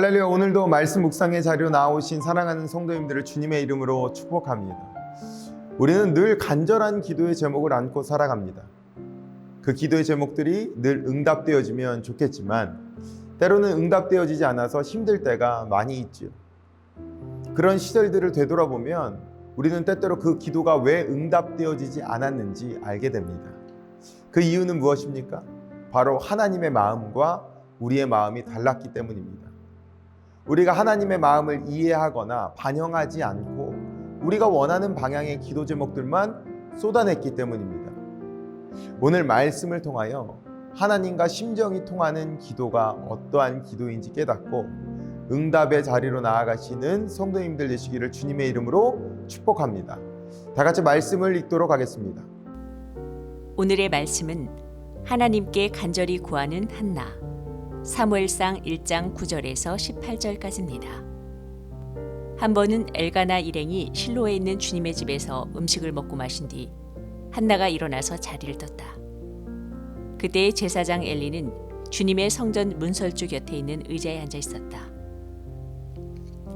할렐루야. 오늘도 말씀 묵상의 자리로 나오신 사랑하는 성도님들을 주님의 이름으로 축복합니다. 우리는 늘 간절한 기도의 제목을 안고 살아갑니다. 그 기도의 제목들이 늘 응답되어지면 좋겠지만 때로는 응답되어지지 않아서 힘들 때가 많이 있지요. 그런 시절들을 되돌아보면 우리는 때때로 그 기도가 왜 응답되어지지 않았는지 알게 됩니다. 그 이유는 무엇입니까? 바로 하나님의 마음과 우리의 마음이 달랐기 때문입니다. 우리가 하나님의 마음을 이해하거나 반영하지 않고 우리가 원하는 방향의 기도 제목들만 쏟아냈기 때문입니다. 오늘 말씀을 통하여 하나님과 심정이 통하는 기도가 어떠한 기도인지 깨닫고 응답의 자리로 나아가시는 성도님들 되시기를 주님의 이름으로 축복합니다. 다 같이 말씀을 읽도록 하겠습니다. 오늘의 말씀은 하나님께 간절히 구하는 한나, 사무엘상 1장 9절에서 18절까지입니다. 한 번은 엘가나 일행이 실로에 있는 주님의 집에서 음식을 먹고 마신 뒤 한나가 일어나서 자리를 떴다. 그때 제사장 엘리는 주님의 성전 문설주 곁에 있는 의자에 앉아 있었다.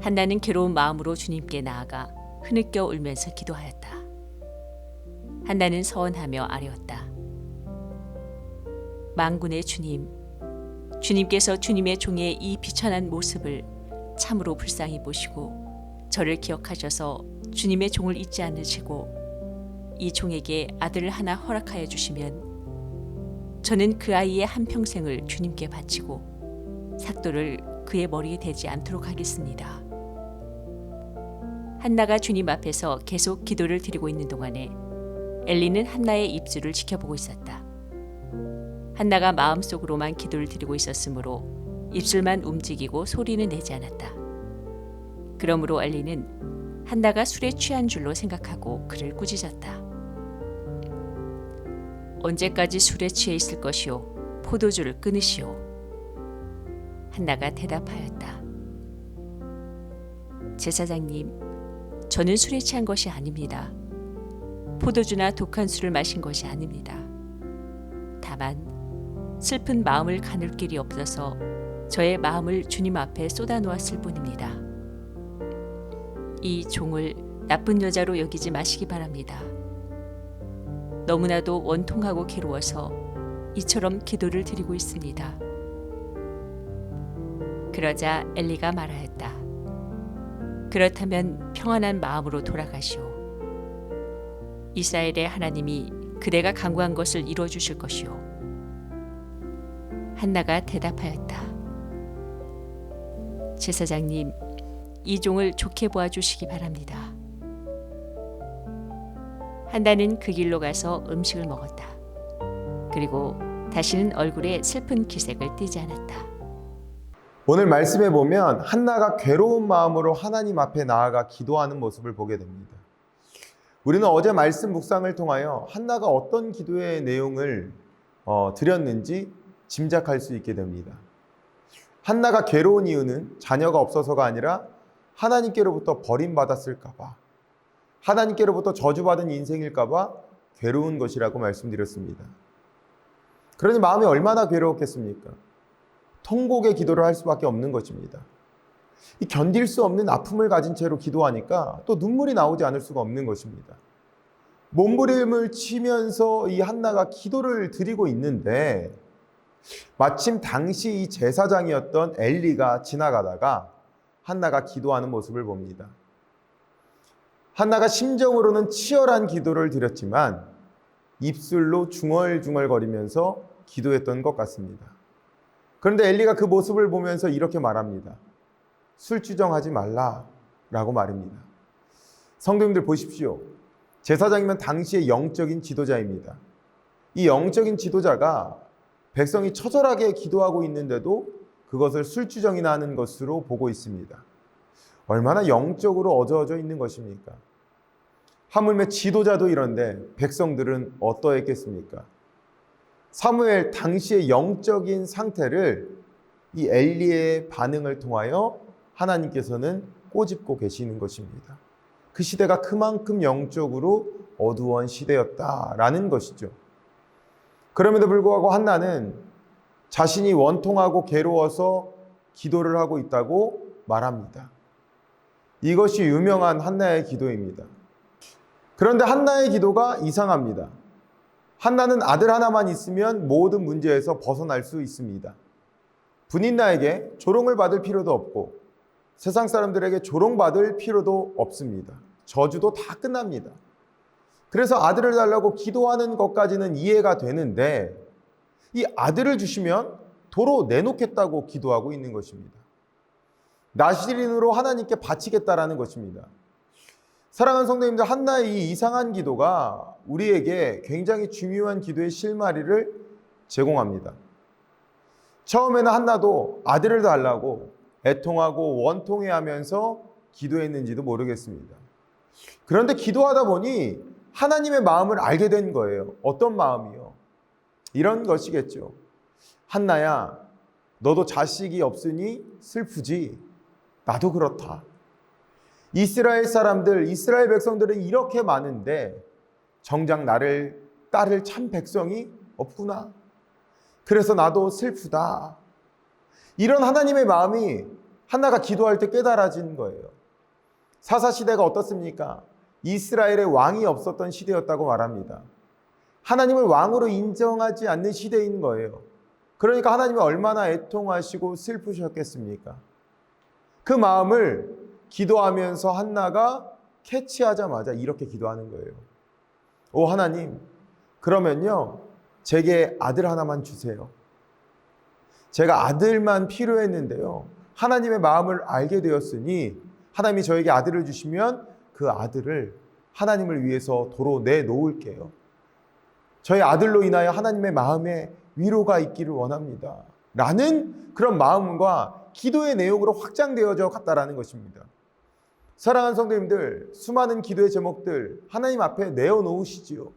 한나는 괴로운 마음으로 주님께 나아가 흐느껴 울면서 기도하였다. 한나는 서원하며 아뢰었다. 만군의 주님, 주님께서 주님의 종의 이 비천한 모습을 참으로 불쌍히 보시고 저를 기억하셔서 주님의 종을 잊지 않으시고 이 종에게 아들을 하나 허락하여 주시면 저는 그 아이의 한평생을 주님께 바치고 삭도를 그의 머리에 대지 않도록 하겠습니다. 한나가 주님 앞에서 계속 기도를 드리고 있는 동안에 엘리는 한나의 입술을 지켜보고 있었다. 한나가 마음속으로만 기도를 드리고 있었으므로 입술만 움직이고 소리는 내지 않았다. 그러므로 엘리는 한나가 술에 취한 줄로 생각하고 그를 꾸짖었다. 언제까지 술에 취해 있을 것이오? 포도주를 끊으시오. 한나가 대답하였다. 제사장님, 저는 술에 취한 것이 아닙니다. 포도주나 독한 술을 마신 것이 아닙니다. 다만 슬픈 마음을 가눌 길이 없어서 저의 마음을 주님 앞에 쏟아놓았을 뿐입니다. 이 종을 나쁜 여자로 여기지 마시기 바랍니다. 너무나도 원통하고 괴로워서 이처럼 기도를 드리고 있습니다. 그러자 엘리가 말하였다. 그렇다면 평안한 마음으로 돌아가시오. 이스라엘의 하나님이 그대가 간구한 것을 이루어 주실 것이오. 한나가 대답하였다. 제사장님, 이 종을 좋게 보아주시기 바랍니다. 한나는 그 길로 가서 음식을 먹었다. 그리고 다시는 얼굴에 슬픈 기색을 띠지 않았다. 오늘 말씀에 보면 한나가 괴로운 마음으로 하나님 앞에 나아가 기도하는 모습을 보게 됩니다. 우리는 어제 말씀 묵상을 통하여 한나가 어떤 기도의 내용을 드렸는지 짐작할 수 있게 됩니다. 한나가 괴로운 이유는 자녀가 없어서가 아니라 하나님께로부터 버림받았을까 봐, 하나님께로부터 저주받은 인생일까 봐 괴로운 것이라고 말씀드렸습니다. 그러니 마음이 얼마나 괴로웠겠습니까? 통곡의 기도를 할 수밖에 없는 것입니다. 이 견딜 수 없는 아픔을 가진 채로 기도하니까 또 눈물이 나오지 않을 수가 없는 것입니다. 몸부림을 치면서 이 한나가 기도를 드리고 있는데 마침 당시 이 제사장이었던 엘리가 지나가다가 한나가 기도하는 모습을 봅니다. 한나가 심정으로는 치열한 기도를 드렸지만 입술로 중얼중얼거리면서 기도했던 것 같습니다. 그런데 엘리가 그 모습을 보면서 이렇게 말합니다. 술주정하지 말라라고 말입니다. 성도님들 보십시오. 제사장이면 당시의 영적인 지도자입니다. 이 영적인 지도자가 백성이 처절하게 기도하고 있는데도 그것을 술주정이나 하는 것으로 보고 있습니다. 얼마나 영적으로 어저어져 있는 것입니까? 하물며 지도자도 이런데 백성들은 어떠했겠습니까? 사무엘 당시의 영적인 상태를 이 엘리의 반응을 통하여 하나님께서는 꼬집고 계시는 것입니다. 그 시대가 그만큼 영적으로 어두운 시대였다라는 것이죠. 그럼에도 불구하고 한나는 자신이 원통하고 괴로워서 기도를 하고 있다고 말합니다. 이것이 유명한 한나의 기도입니다. 그런데 한나의 기도가 이상합니다. 한나는 아들 하나만 있으면 모든 문제에서 벗어날 수 있습니다. 분인나에게 조롱을 받을 필요도 없고 세상 사람들에게 조롱받을 필요도 없습니다. 저주도 다 끝납니다. 그래서 아들을 달라고 기도하는 것까지는 이해가 되는데 이 아들을 주시면 도로 내놓겠다고 기도하고 있는 것입니다. 나실인으로 하나님께 바치겠다라는 것입니다. 사랑하는 성도님들, 한나의 이 이상한 기도가 우리에게 굉장히 중요한 기도의 실마리를 제공합니다. 처음에는 한나도 아들을 달라고 애통하고 원통해하면서 기도했는지도 모르겠습니다. 그런데 기도하다 보니 하나님의 마음을 알게 된 거예요. 어떤 마음이요? 이런 것이겠죠. 한나야, 너도 자식이 없으니 슬프지? 나도 그렇다. 이스라엘 사람들, 이스라엘 백성들은 이렇게 많은데 정작 나를 따를 참 백성이 없구나. 그래서 나도 슬프다. 이런 하나님의 마음이 한나가 기도할 때 깨달아진 거예요. 사사시대가 어떻습니까? 이스라엘의 왕이 없었던 시대였다고 말합니다. 하나님을 왕으로 인정하지 않는 시대인 거예요. 그러니까 하나님이 얼마나 애통하시고 슬프셨겠습니까? 그 마음을 기도하면서 한나가 캐치하자마자 이렇게 기도하는 거예요. 오 하나님, 그러면요 제게 아들 하나만 주세요. 제가 아들만 필요했는데요, 하나님의 마음을 알게 되었으니 하나님이 저에게 아들을 주시면 그 아들을 하나님을 위해서 도로 내놓을게요. 저의 아들로 인하여 하나님의 마음에 위로가 있기를 원합니다. 라는 그런 마음과 기도의 내용으로 확장되어져 갔다라는 것입니다. 사랑하는 성도님들, 수많은 기도의 제목들 하나님 앞에 내어놓으시지요.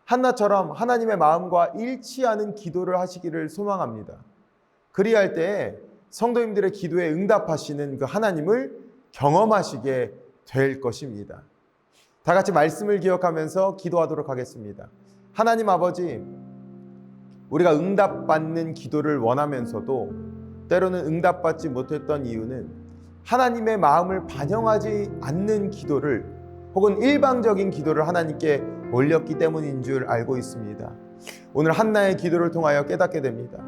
한나처럼 하나님의 마음과 일치하는 기도를 하시기를 소망합니다. 그리할 때 성도님들의 기도에 응답하시는 그 하나님을 경험하시게 될 것입니다. 다 같이 말씀을 기억하면서 기도하도록 하겠습니다. 하나님 아버지, 우리가 응답받는 기도를 원하면서도 때로는 응답받지 못했던 이유는 하나님의 마음을 반영하지 않는 기도를 혹은 일방적인 기도를 하나님께 올렸기 때문인 줄 알고 있습니다. 오늘 한나의 기도를 통하여 깨닫게 됩니다.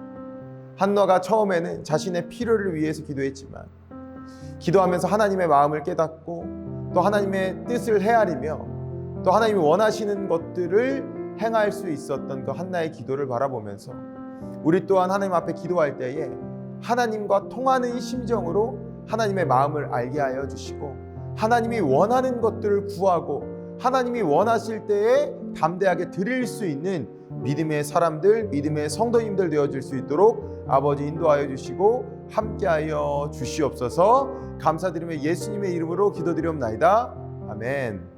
한나가 처음에는 자신의 필요를 위해서 기도했지만 기도하면서 하나님의 마음을 깨닫고 또 하나님의 뜻을 헤아리며 또 하나님이 원하시는 것들을 행할 수 있었던 그 한나의 기도를 바라보면서 우리 또한 하나님 앞에 기도할 때에 하나님과 통하는 심정으로 하나님의 마음을 알게 하여 주시고 하나님이 원하는 것들을 구하고 하나님이 원하실 때에 담대하게 드릴 수 있는 믿음의 사람들, 믿음의 성도님들 되어질 수 있도록 아버지 인도하여 주시고 함께하여 주시옵소서. 감사드리며 예수님의 이름으로 기도드리옵나이다. 아멘.